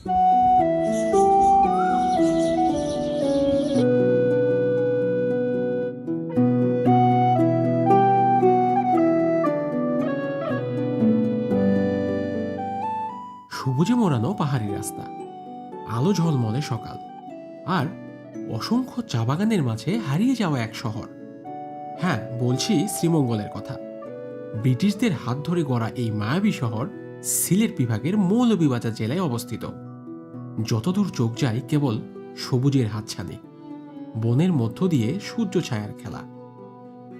সবুজে মোড়ানো পাহাড়ি রাস্তা, আলো ঝলমলে সকাল, আর অসংখ্য চা বাগানের মাঝে হারিয়ে যাওয়া এক শহর। হ্যাঁ, বলছি শ্রীমঙ্গলের কথা। ব্রিটিশদের হাত ধরে গড়া এই মায়াবী শহর সিলেট বিভাগের মৌলভীবাজার জেলায় অবস্থিত। যতদূর চোখ যায় কেবল সবুজের হাতছানি, বনের মধ্য দিয়ে সূর্য ছায়ার খেলা,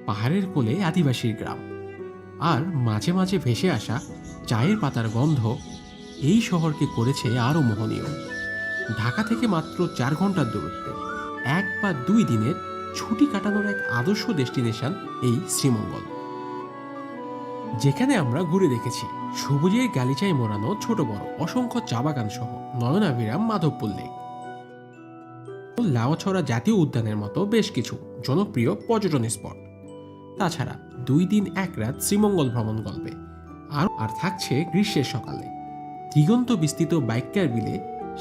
পাহাড়ের কোলে আদিবাসীর গ্রাম, আর মাঝে মাঝে ভেসে আসা চায়ের পাতার গন্ধ এই শহরকে করেছে আরও মোহনীয়। ঢাকা থেকে মাত্র 4 ঘন্টার দূরত্বে 1 বা 2 দিনের ছুটি কাটানোর এক আদর্শ ডেস্টিনেশন এই শ্রীমঙ্গল, যেখানে আমরা ঘুরে দেখেছি সবুজের গালিচায় মোড়ানো ছোট বড় অসংখ্য চা বাগান সহ নয়নাভিরাম মাধবপুর লেক, লাউছড়া জাতীয় উদ্যানের মতো বেশ কিছু জনপ্রিয় পর্যটন স্পট। তাছাড়া 2 দিন 1 রাত শ্রীমঙ্গল ভ্রমণ গল্পে আর থাকছে গ্রীষ্মের সকালে দিগন্ত বিস্তৃত বাইকার বিলে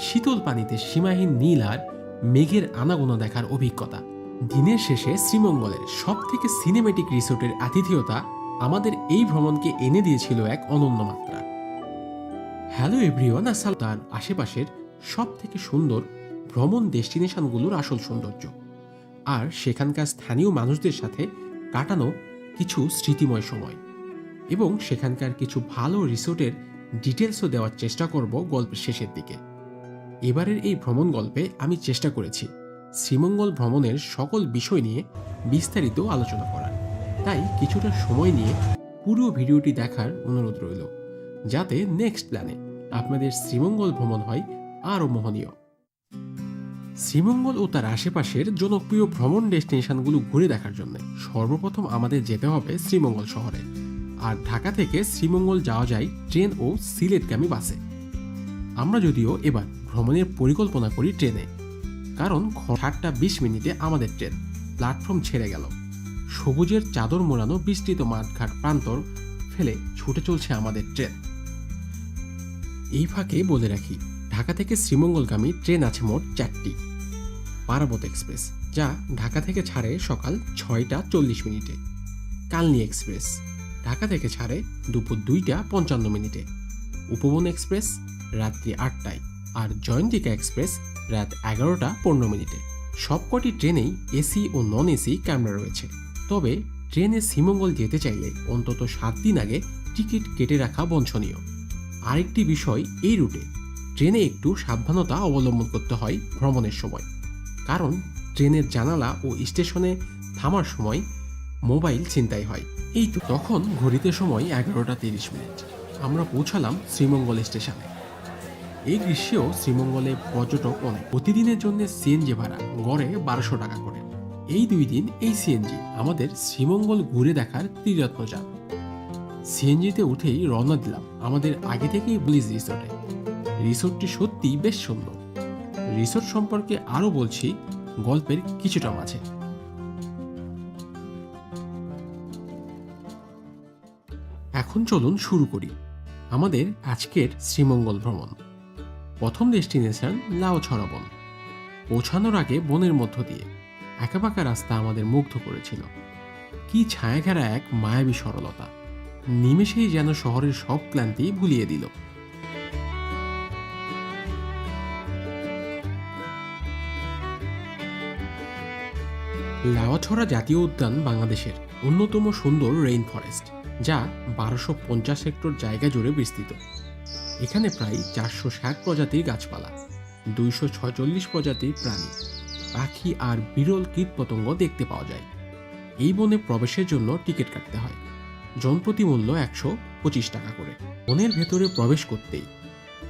শীতল পানিতে সীমাহীন নীল আর মেঘের আনাগোনা দেখার অভিজ্ঞতা। দিনের শেষে শ্রীমঙ্গলের সব থেকে সিনেমেটিক রিসোর্টের আতিথেয়তা আমাদের এই ভ্রমণকে এনে দিয়েছিল এক অনন্য মাত্রা। হ্যালো এভরিওয়ান, তার আশেপাশের সব থেকে সুন্দর ভ্রমণ ডেস্টিনেশনগুলোর আসল সৌন্দর্য আর সেখানকার স্থানীয় মানুষদের সাথে কাটানো কিছু স্মৃতিময় সময়, এবং সেখানকার কিছু ভালো রিসোর্টের ডিটেলসও দেওয়ার চেষ্টা করব গল্পের শেষের দিকে। এবারের এই ভ্রমণ গল্পে আমি চেষ্টা করেছি শ্রীমঙ্গল ভ্রমণের সকল বিষয় নিয়ে বিস্তারিত আলোচনা করার, তাই কিছুটা সময় নিয়ে পুরো ভিডিওটি দেখার অনুরোধ রইল, যাতে নেক্সট প্ল্যানে আপনাদের শ্রীমঙ্গল ভ্রমণ হয় আরও মোহনীয়। শ্রীমঙ্গল ও তার আশেপাশের জনপ্রিয় ভ্রমণ ডেস্টিনেশনগুলো ঘুরে দেখার জন্য সর্বপ্রথম আমাদের যেতে হবে শ্রীমঙ্গল শহরে, আর ঢাকা থেকে শ্রীমঙ্গল যাওয়া যায় ট্রেন ও সিলেটগামী বাসে। আমরা যদিও এবার ভ্রমণের পরিকল্পনা করি ট্রেনে, কারণ 7:20 মিনিটে আমাদের ট্রেন প্ল্যাটফর্ম ছেড়ে গেল। সবুজের চাদর মোড়ানো বিস্তৃত মাঠঘাট প্রান্তর ফেলে ছুটে চলছে আমাদের ট্রেন। এই ফাঁকে বলে রাখি, ঢাকা থেকে শ্রীমঙ্গলগামী ট্রেন আছে মোট 4টি। পারাবত এক্সপ্রেস, যা ঢাকা থেকে ছাড়ে সকাল 6:40 মিনিটে। কালনী এক্সপ্রেস ঢাকা থেকে ছাড়ে দুপুর 2:55 মিনিটে। উপবন এক্সপ্রেস রাত্রি 8টায়, আর জয়ন্তিকা এক্সপ্রেস রাত 11:15 মিনিটে। সবকটি ট্রেনেই এসি ও নন এসি ক্যামেরা রয়েছে, তবে ট্রেনে শ্রীমঙ্গল যেতে চাইলে অন্তত 7 দিন আগে টিকিট কেটে রাখা বাঞ্ছনীয়। আরেকটি বিষয়, এই রুটে ট্রেনে একটু সাবধানতা অবলম্বন করতে হয় ভ্রমণের সময়, কারণ ট্রেনের জানালা ও স্টেশনে থামার সময় মোবাইল ছিনতাই হয়। এই তো তখন ঘড়িতে সময় 11:30 মিনিট। আমরা পৌঁছালাম শ্রীমঙ্গল স্টেশনে। এই গ্রীষ্মেও শ্রীমঙ্গলে পর্যটক অনেক। প্রতিদিনের জন্য সিএনজি ভাড়া গড়ে 1200 টাকা করে। এই 2 দিন এই সিএনজি আমাদের শ্রীমঙ্গল ঘুরে দেখার ত্রিরত্ন যান। সিএনজিতে উঠেই রওনা দিলাম আমাদের আগে থেকেই ব্লিজ রিসোর্টে। রিসোর্টটি সত্যিই বেশ সুন্দর। রিসোর্ট সম্পর্কে আরও বলছি গল্পের কিছুটা মাঝে। এখন চলুন শুরু করি আমাদের আজকের শ্রীমঙ্গল ভ্রমণ। প্রথম ডেস্টিনেশন লাউছড়া বন। পৌঁছানোর আগে বনের মধ্য দিয়ে আঁকাবাঁকা রাস্তা আমাদের মুগ্ধ করেছিল। কি ছায়াঘেরা এক মায়াবী সরলতা, নিমেষেই যেন শহরের সব ক্লান্তি ভুলিয়ে দিল। লাউছড়া জাতীয় উদ্যান বাংলাদেশের অন্যতম সুন্দর রেইন ফরেস্ট, যা 1250 হেক্টর জায়গা জুড়ে বিস্তৃত। এখানে প্রায় 460 প্রজাতির গাছপালা, 246 প্রজাতির প্রাণী, পাখি আর বিরল কীটপতঙ্গ দেখতে পাওয়া যায়। এই বনে প্রবেশের জন্য টিকিট কাটতে হয়, জনপ্রতি মূল্য 125 টাকা করে। বনের ভেতরে প্রবেশ করতেই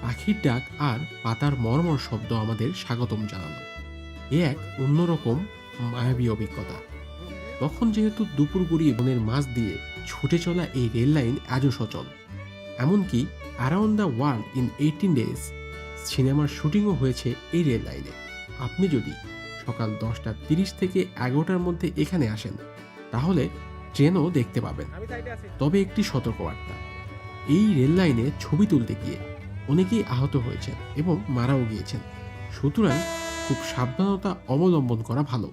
পাখির ডাক আর পাতার মর্মর শব্দ আমাদের স্বাগতম জানালো। এ এক অন্যরকম মায়াবী অভিজ্ঞতা। তখন যেহেতু দুপুর গড়িয়ে বনের মাঝ দিয়ে ছুটে চলা এই রেল লাইন আজও সচল। এমনকি around the world in 18 days সিনেমার শুটিংও হয়েছে এই রেল লাইনে। আপনি যদি সকাল 10:30 থেকে 11টার মধ্যে এখানে আসেন, তাহলে ট্রেনও দেখতে পাবেন। তবে একটি সতর্কবার্তা, এই রেল লাইনে ছবি তুলতে গিয়ে অনেকেই আহত হয়েছেন এবং মারাও গিয়েছেন। সুতরাং খুব সাবধানতা অবলম্বন করা ভালো।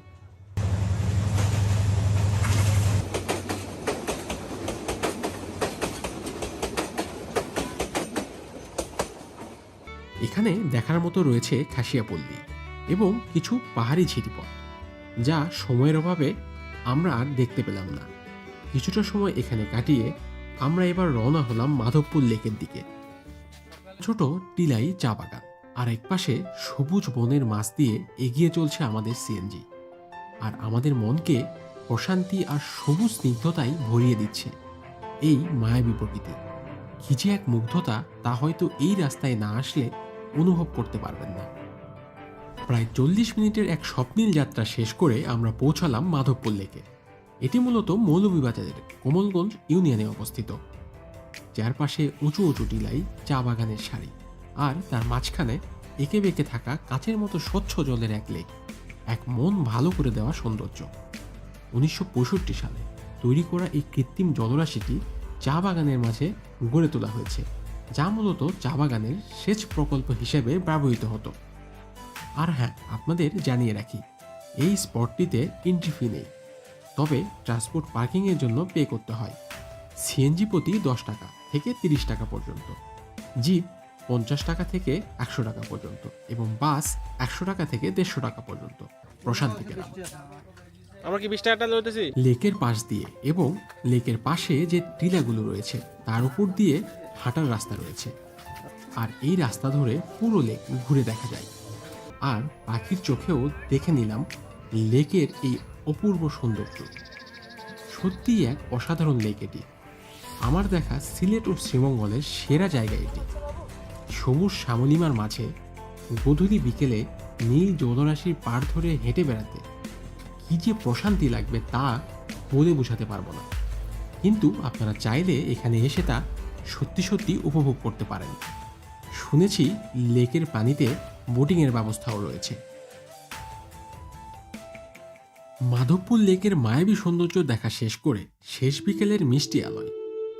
এখানে দেখার মতো রয়েছে খাসিয়াপল্লী এবং কিছু পাহাড়ি ঝিরিপথ, যা সময়ের অভাবে আমরা আর দেখতে পেলাম না। কিছুটা সময় এখানে কাটিয়ে আমরা এবার রওনা হলাম মাধবপুর লেকের দিকে। ছোট টিলাই চা বাগান, আর একপাশে সবুজ বনের মাছ দিয়ে এগিয়ে চলছে আমাদের সিএনজি, আর আমাদের মনকে প্রশান্তি আর সবুজ স্নিগ্ধতাই ভরিয়ে দিচ্ছে। এই মায়াবী প্রকৃতি কি যে এক মুগ্ধতা, তা হয়তো এই রাস্তায় না আসলে অনুভব করতে পারবেন না। প্রায় 40 মিনিটের এক স্বপ্নীল যাত্রা শেষ করে আমরা পৌঁছালাম মাধবপুর লেকে। এটি মূলত মৌলভীবাজারের কোমলগঞ্জ ইউনিয়নে অবস্থিত, যার পাশে উঁচু উঁচু টিলাই চা বাগানের সারি, আর তার মাঝখানে এঁকে বেঁকে থাকা কাচের মতো স্বচ্ছ জলের এক লেক, এক মন ভালো করে দেওয়া সৌন্দর্য। 1965 সালে তৈরি করা এই কৃত্রিম জলরাশিটি চা বাগানের মাঝে গড়ে তোলা হয়েছে, যা মূলত চা বাগানের সেচ প্রকল্প হিসেবে ব্যবহৃত হতো। আর হ্যাঁ, আপনাদের জানিয়ে রাখি, এই স্পটটিতে এন্ট্রি ফি নেই, তবে ট্রান্সপোর্ট পার্কিংয়ের জন্য পে করতে হয়। সিএনজি প্রতি 10 টাকা থেকে 30 টাকা পর্যন্ত, জিপ 50 টাকা থেকে 100 টাকা পর্যন্ত, এবং বাস 100 টাকা থেকে 150 টাকা পর্যন্ত। প্রশান্তি পেলাম। আমরা কি 20 টাকাটা লইতেছি? লেকের পাশ দিয়ে এবং লেকের পাশে যে টিলাগুলো রয়েছে তার উপর দিয়ে হাঁটার রাস্তা রয়েছে, আর এই রাস্তা ধরে পুরো লেক ঘুরে দেখা যায়। আর পাখির চোখেও দেখে নিলাম লেকের এই অপূর্ব সৌন্দর্য। সত্যিই এক অসাধারণ লেক এটি। আমার দেখা সিলেট ও শ্রীমঙ্গলের সেরা জায়গা এটি। সবুজ শ্যামলিমার মাঝে গধূলি বিকেলে নীল জলরাশির পাড় ধরে হেঁটে বেড়াতে কি যে প্রশান্তি লাগবে তা বলে বোঝাতে পারবো না। কিন্তু আপনারা চাইলে এখানে এসে তা সত্যি সত্যি উপভোগ করতে পারেন। শুনেছি লেকের পানিতে বোটিংয়ের ব্যবস্থাও রয়েছে। মাধবপুর লেকের মায়াবী সৌন্দর্য দেখা শেষ করে শেষ বিকেলের মিষ্টি আলোয়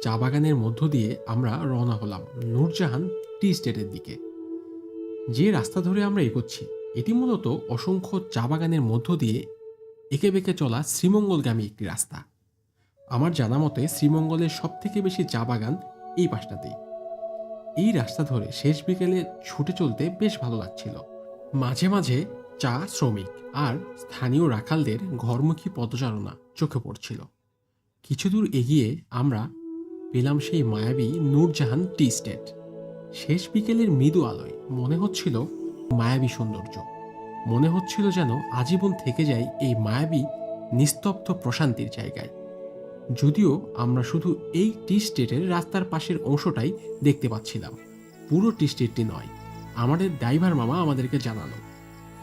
চা বাগানের মধ্য দিয়ে আমরা রওনা হলাম নূরজাহান টি স্টেটের দিকে। যে রাস্তা ধরে আমরা এগোচ্ছি এটি মূলত অসংখ্য চা বাগানের মধ্য দিয়ে এঁকে বেঁকে চলা শ্রীমঙ্গলগামী একটি রাস্তা। আমার জানা মতে শ্রীমঙ্গলের সব থেকে বেশি চা বাগান এই পাশটাতেই। এই রাস্তা ধরে শেষ বিকেলে ছুটে চলতে বেশ ভালো লাগছিল। মাঝে মাঝে চা শ্রমিক আর স্থানীয় রাখালদের ঘরমুখী পদচারণা চোখে পড়ছিল। কিছু দূর এগিয়ে আমরা পেলাম সেই মায়াবী নূরজাহান টি স্টেট। শেষ বিকেলের মৃদু আলোয় মনে হচ্ছিল মায়াবী সৌন্দর্য, মনে হচ্ছিল যেন আজীবন থেকে যায় এই মায়াবী নিস্তব্ধ প্রশান্তির জায়গায়। যদিও আমরা শুধু এই টি স্টেটের রাস্তার পাশের অংশটাই দেখতে পাচ্ছিলাম, পুরো টি স্টেটটি নয়। আমাদের ড্রাইভার মামা আমাদেরকে জানালো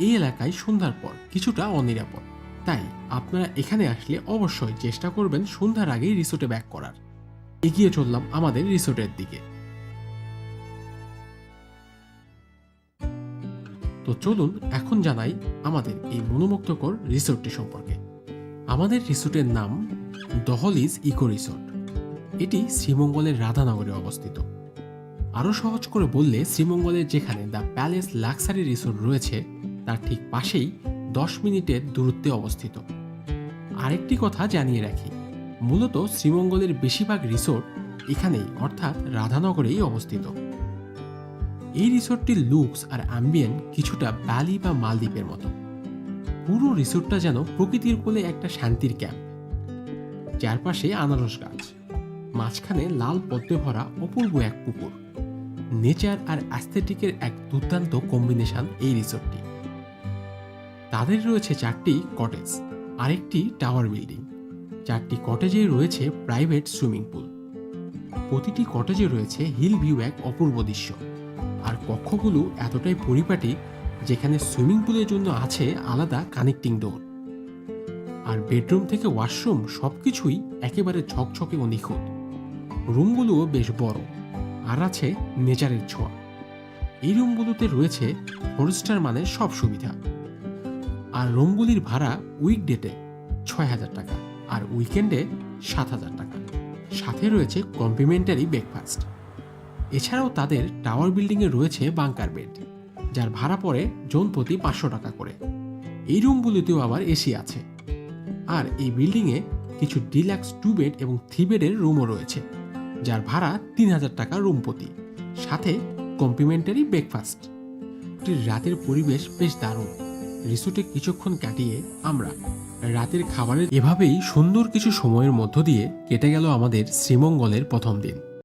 এই এলাকায় সন্ধ্যার পর কিছুটা অনিরাপদ, তাই আপনারা এখানে আসলে অবশ্যই চেষ্টা করবেন সন্ধ্যার আগেই রিসোর্টে ব্যাক করার। এগিয়ে চললাম আমাদের রিসোর্টের দিকে। তো চলুন এখন জানাই আমাদের এই মনোমুগ্ধকর রিসোর্টটি সম্পর্কে। আমাদের রিসোর্টের নাম দহলিজ ইকো রিসোর্ট। এটি শ্রীমঙ্গলের রাধানগরে অবস্থিত। আরও সহজ করে বললে, শ্রীমঙ্গলের যেখানে দ্য প্যালেস লাক্সারি রিসোর্ট রয়েছে তার ঠিক পাশেই 10 মিনিটের দূরত্বে অবস্থিত। আরেকটি কথা জানিয়ে রাখি, মূলত শ্রীমঙ্গলের বেশিরভাগ রিসোর্ট এখানেই অর্থাৎ রাধানগরেই অবস্থিত। এই রিসোর্টটির লুকস আর অ্যাম্বিয়েন্ট কিছুটা ব্যালি বা মালদ্বীপের মতো। পুরো রিসোর্টটা যেন প্রকৃতির কোলে একটা শান্তির ক্যাম্প। চারপাশে আনারস গাছ, মাঝখানে লাল পদ্মে ভরা অপূর্ব এক পুকুর। নেচার আর অ্যাস্থেটিকের এক দুর্দান্ত কম্বিনেশন এই রিসোর্টটি। তাদের রয়েছে 4টি কটেজ আর একটি টাওয়ার বিল্ডিং। 4টি কটেজেই রয়েছে প্রাইভেট সুইমিং পুল। প্রতিটি কটেজে রয়েছে হিল ভিউ এক অপূর্ব দৃশ্য। আর কক্ষগুলো এতটাই পরিপাটি যেখানে সুইমিং পুলের জন্য আছে আলাদা কানেক্টিং ডোর। আর বেডরুম থেকে ওয়াশরুম সবকিছুই একেবারে ঝকঝকে ও নিখুঁত। রুমগুলোও বেশ বড় আর আছে নেচারের ছোঁয়া। এই রুমগুলোতে রয়েছে 4 স্টার মানের সব সুবিধা। আর রুমগুলির ভাড়া উইকডেতে 6,000 টাকা আর উইকেন্ডে 7,000 টাকা। সাথে রয়েছে কমপ্লিমেন্টারি ব্রেকফাস্ট। এছাড়াও তাদের টাওয়ার বিল্ডিংয়ে রয়েছে বাংকার বেড, যার ভাড়া পড়ে জন প্রতি 500 টাকা করে। এই রুমগুলিতেও আবার এসি আছে। আর এই বিল্ডিংয়ে কিছু ডিলাক্স 2 বেড এবং 3 বেডের রুমও রয়েছে, যার ভাড়া 3000 টাকা রুম প্রতি, সাথে কমপ্লিমেন্টারি ব্রেকফাস্ট। রাতের পরিবেশ বেশ দারুণ। রিসোর্টে কিছুক্ষণ কাটিয়ে আমরা রাতের খাবারের এভাবেই সুন্দর কিছু সময়ের মধ্য দিয়ে কেটে গেল আমাদের শ্রীমঙ্গলের প্রথম দিন।